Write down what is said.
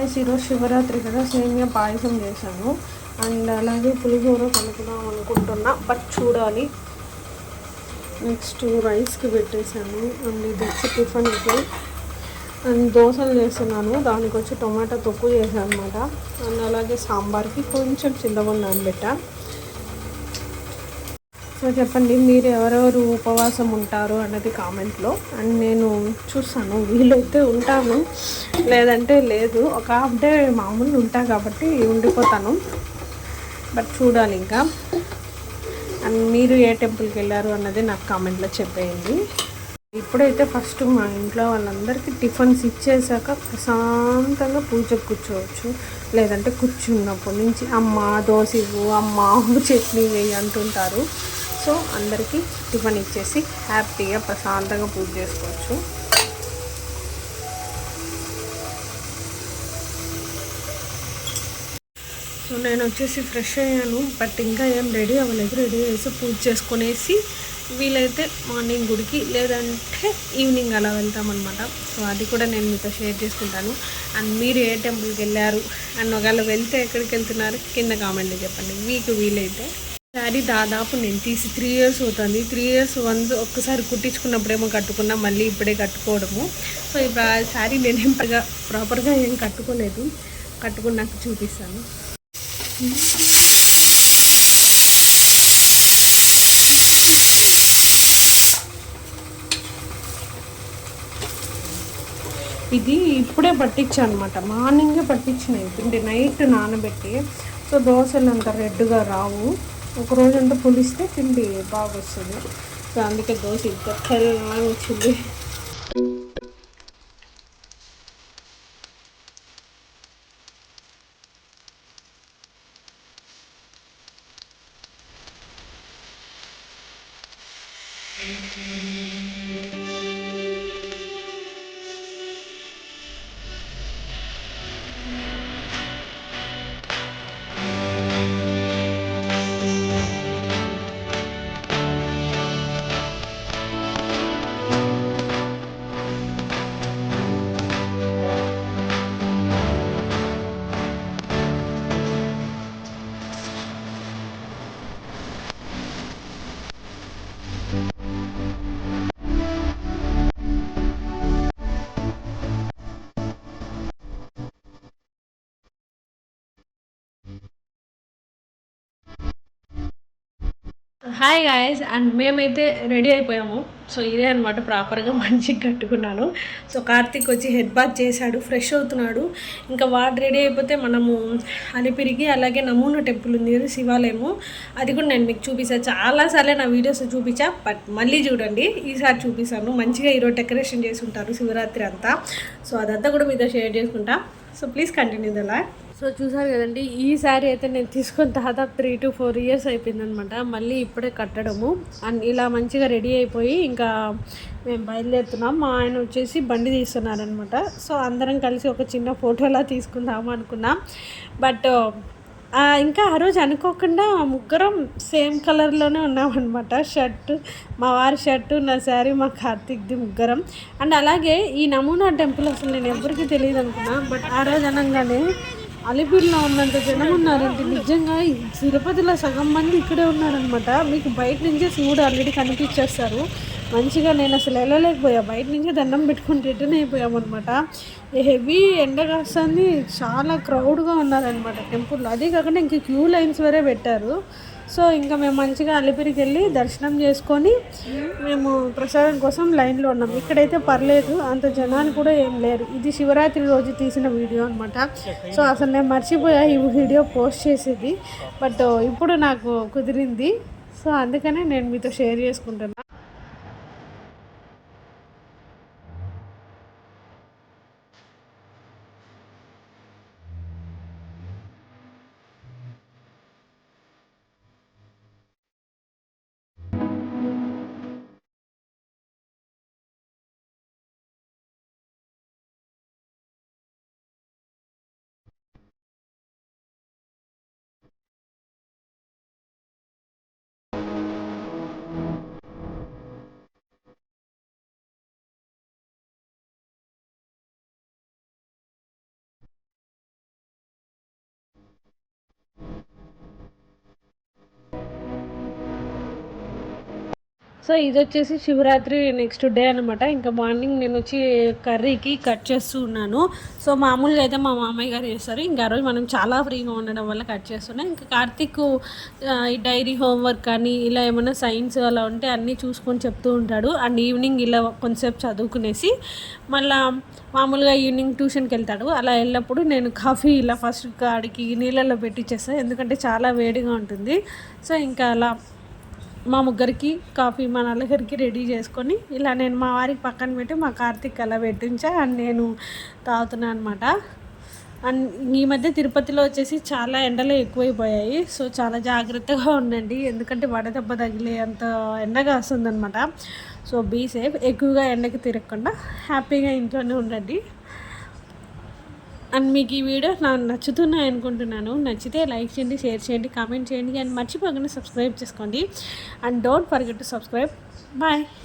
ఈరోజు శివరాత్రి కదా, సేమియా పాయసం చేశాను. అండ్ అలాగే పులిహోర కలుపుదాం అనుకుంటున్నా, బట్ చూడాలి. నెక్స్ట్ రైస్కి పెట్టేశాను. అండ్ ఇది వచ్చి టిఫిన్కి. అండ్ దోశలు చేస్తున్నాను, దానికి వచ్చి టొమాటో తొక్కు చేశాను అనమాట. అండ్ అలాగే సాంబార్కి కొంచెం చింతపండు నానబెట్టా. సో చెప్పండి, మీరు ఎవరెవరు ఉపవాసం ఉంటారు అన్నది కామెంట్లో. అండ్ నేను చూస్తాను, వీలైతే ఉంటాను, లేదంటే లేదు. ఒక హాఫ్ డే మామూలు ఉంటాను కాబట్టి ఉండిపోతాను, బట్ చూడాలి ఇంకా. అండ్ మీరు ఏ టెంపుల్కి వెళ్ళారు అన్నది నాకు కామెంట్లో చెప్పేయండి. ఇప్పుడైతే ఫస్ట్ మా ఇంట్లో వాళ్ళందరికీ టిఫిన్స్ ఇచ్చేసాక ప్రశాంతంగా పూజకు కూర్చోవచ్చు. లేదంటే కూర్చున్నప్పటి నుంచి అమ్మ దోశ ఇవ్వు, అమ్మ చట్నీ వేయి అంటుంటారు. సో అందరికీ టిఫిన్ ఇచ్చేసి హ్యాపీగా ప్రశాంతంగా పూజ చేసుకోవచ్చు. సో నేను వచ్చేసి ఫ్రెష్ అయ్యాను, బట్ ఇంకా ఏం రెడీ అవ్వలేదు. రెడీ చేసి పూజ చేసుకునేసి వీలైతే మార్నింగ్ గుడికి, లేదంటే ఈవినింగ్ అలా వెళ్తామన్నమాట. సో అది కూడా నేను మీతో షేర్ చేసుకుంటాను. అండ్ మీరు ఏ టెంపుల్కి వెళ్ళారు అండ్ ఒకవేళ వెళ్తే ఎక్కడికి వెళ్తున్నారు కింద కామెంట్లో చెప్పండి. మీకు వీలైతే శారీ దాదాపు నేను తీసి 3 years అవుతుంది. 3 years వన్స్ ఒక్కసారి కుట్టించుకున్నప్పుడేమో కట్టుకున్నా, మళ్ళీ ఇప్పుడే కట్టుకోవడము. సో ఇప్పుడు ఆ శారీ నేను ప్రాపర్గా ఏం కట్టుకోలేదు. కట్టుకున్నాక చూపిస్తాను. ఇది ఇప్పుడే పట్టించాను అనమాట, మార్నింగే పట్టించినాయి పిండి నైట్ నానబెట్టి. సో దోశలు అంత రెడ్గా రావు, ఒక రోజంతా పులిస్తే పిండి బాగా వస్తుంది. సో అందుకే దోశ ఇంత తెల్లగా వచ్చింది. హాయ్ గాయస్, అండ్ మేమైతే రెడీ అయిపోయాము. సో ఇదే అనమాట ప్రాపర్గా మంచిగా కట్టుకున్నాను. సో కార్తీక్ వచ్చి హెడ్ బాత్ చేశాడు, ఫ్రెష్ అవుతున్నాడు. ఇంకా వాడు రెడీ అయిపోతే మనము అలిపిరికి, అలాగే నమూనా టెంపుల్ ఉంది కదా శివాలయము, అది కూడా నేను మీకు చూపిస్తాను. చాలాసార్లే నా వీడియోస్ చూపించా, బట్ మళ్ళీ చూడండి, ఈసారి చూపిస్తాను. మంచిగా ఈరోజు డెకరేషన్ చేసి ఉంటారు శివరాత్రి అంతా. సో అదంతా కూడా మీతో షేర్ చేసుకుంటా. సో ప్లీజ్ కంటిన్యూ దలా. సో చూసారు కదండి, ఈ శారీ అయితే నేను తీసుకొని దాదాపు 3 to 4 years అయిపోయిందనమాట. మళ్ళీ ఇప్పుడే కట్టడము. అండ్ ఇలా మంచిగా రెడీ అయిపోయి ఇంకా మేము బయలుదేరుతున్నాం. మా ఆయన వచ్చేసి బండి తీస్తున్నారనమాట. సో అందరం కలిసి ఒక చిన్న ఫోటోలా తీసుకుందాము అనుకున్నాం. బట్ ఇంకా ఆ రోజు అనుకోకుండా ముగ్గురం సేమ్ కలర్లోనే ఉన్నామన్నమాట. షర్టు, మా వారి షర్టు, నా శారీ, మా కార్తీక్ది, ముగ్గురం. అండ్ అలాగే ఈ నమూనా టెంపుల్ అసలు నేను ఎవరికి తెలియదు అనుకున్నా, బట్ ఆ రోజు అనగానే అలిపిరిలో ఉన్నంత జనం ఉన్నారంటే నిజంగా తిరుపతిలో సగం మంది ఇక్కడే ఉన్నారనమాట. మీకు బయట నుంచే శివుడు ఆల్రెడీ కనిపించేస్తారు. మంచిగా నేను అసలు వెళ్ళలేకపోయా, బయట నుంచే దండం పెట్టుకుని రిటర్న్ అయిపోయామన్నమాట. హెవీ ఎండ కాస్తుంది, చాలా క్రౌడ్గా ఉన్నారనమాట టెంపుల్లో. అదే కాకుండా ఇంక క్యూ లైన్స్ వరే పెట్టారు. సో ఇంకా మేము మంచిగా అలిపిరికి వెళ్ళి దర్శనం చేసుకొని మేము ప్రసాదం కోసం లైన్లో ఉన్నాం. ఇక్కడైతే పర్లేదు, అంత జనాలు కూడా ఏం లేరు. ఇది శివరాత్రి రోజు తీసిన వీడియో అనమాట. సో అసలు నేను మర్చిపోయా ఈ వీడియో పోస్ట్ చేసేది, బట్ ఇప్పుడు నాకు కుదిరింది. సో అందుకనే నేను మీతో షేర్ చేసుకుంటున్నాను. సో ఇది వచ్చేసి శివరాత్రి నెక్స్ట్ డే అనమాట. ఇంకా మార్నింగ్ నేను వచ్చి కర్రీకి కట్ చేస్తూ ఉన్నాను. సో మామూలుగా అయితే మా మామయ్య గారు చేస్తారు, ఇంకా ఆ రోజు మనం చాలా ఫ్రీగా ఉండడం వల్ల కట్ చేస్తున్నాం. ఇంకా కార్తీక్ ఈ డైరీ హోంవర్క్ కానీ ఇలా ఏమైనా సైన్స్ అలా ఉంటే అన్నీ చూసుకొని చెప్తూ ఉంటాడు. అండ్ ఈవినింగ్ ఇలా కొంచెంసేపు చదువుకునేసి మళ్ళీ మామూలుగా ఈవినింగ్ ట్యూషన్కి వెళ్తాడు. అలా వెళ్ళినప్పుడు నేను కాఫీ ఇలా ఫస్ట్ కాడికి నీళ్ళల్లో పెట్టించేస్తాను, ఎందుకంటే చాలా వేడిగా ఉంటుంది. సో ఇంకా అలా మా ముగ్గురికి కాఫీ, మా నలుగురికి రెడీ చేసుకొని ఇలా నేను మా వారికి పక్కన పెట్టి మా కార్తీక్ అలా పెట్టించా. అండ్ నేను తాగుతున్నాను అనమాట. అండ్ ఈ మధ్య తిరుపతిలో వచ్చేసి చాలా ఎండలు ఎక్కువైపోయాయి. సో చాలా జాగ్రత్తగా ఉండండి, ఎందుకంటే వడదెబ్బ తగిలే అంత ఎండగా వస్తుందన్నమాట. సో బీ సేఫ్, ఎక్కువగా ఎండకి తిరగకుండా హ్యాపీగా ఇంట్లోనే ఉండండి. అండ్ మీకు ఈ వీడియో నాకు నచ్చుతున్నాయి అనుకుంటున్నాను. నచ్చితే లైక్ చేయండి, షేర్ చేయండి, కామెంట్ చేయండి. అండ్ మర్చిపోకుండా సబ్స్క్రైబ్ చేసుకోండి. And don't forget to subscribe. Bye.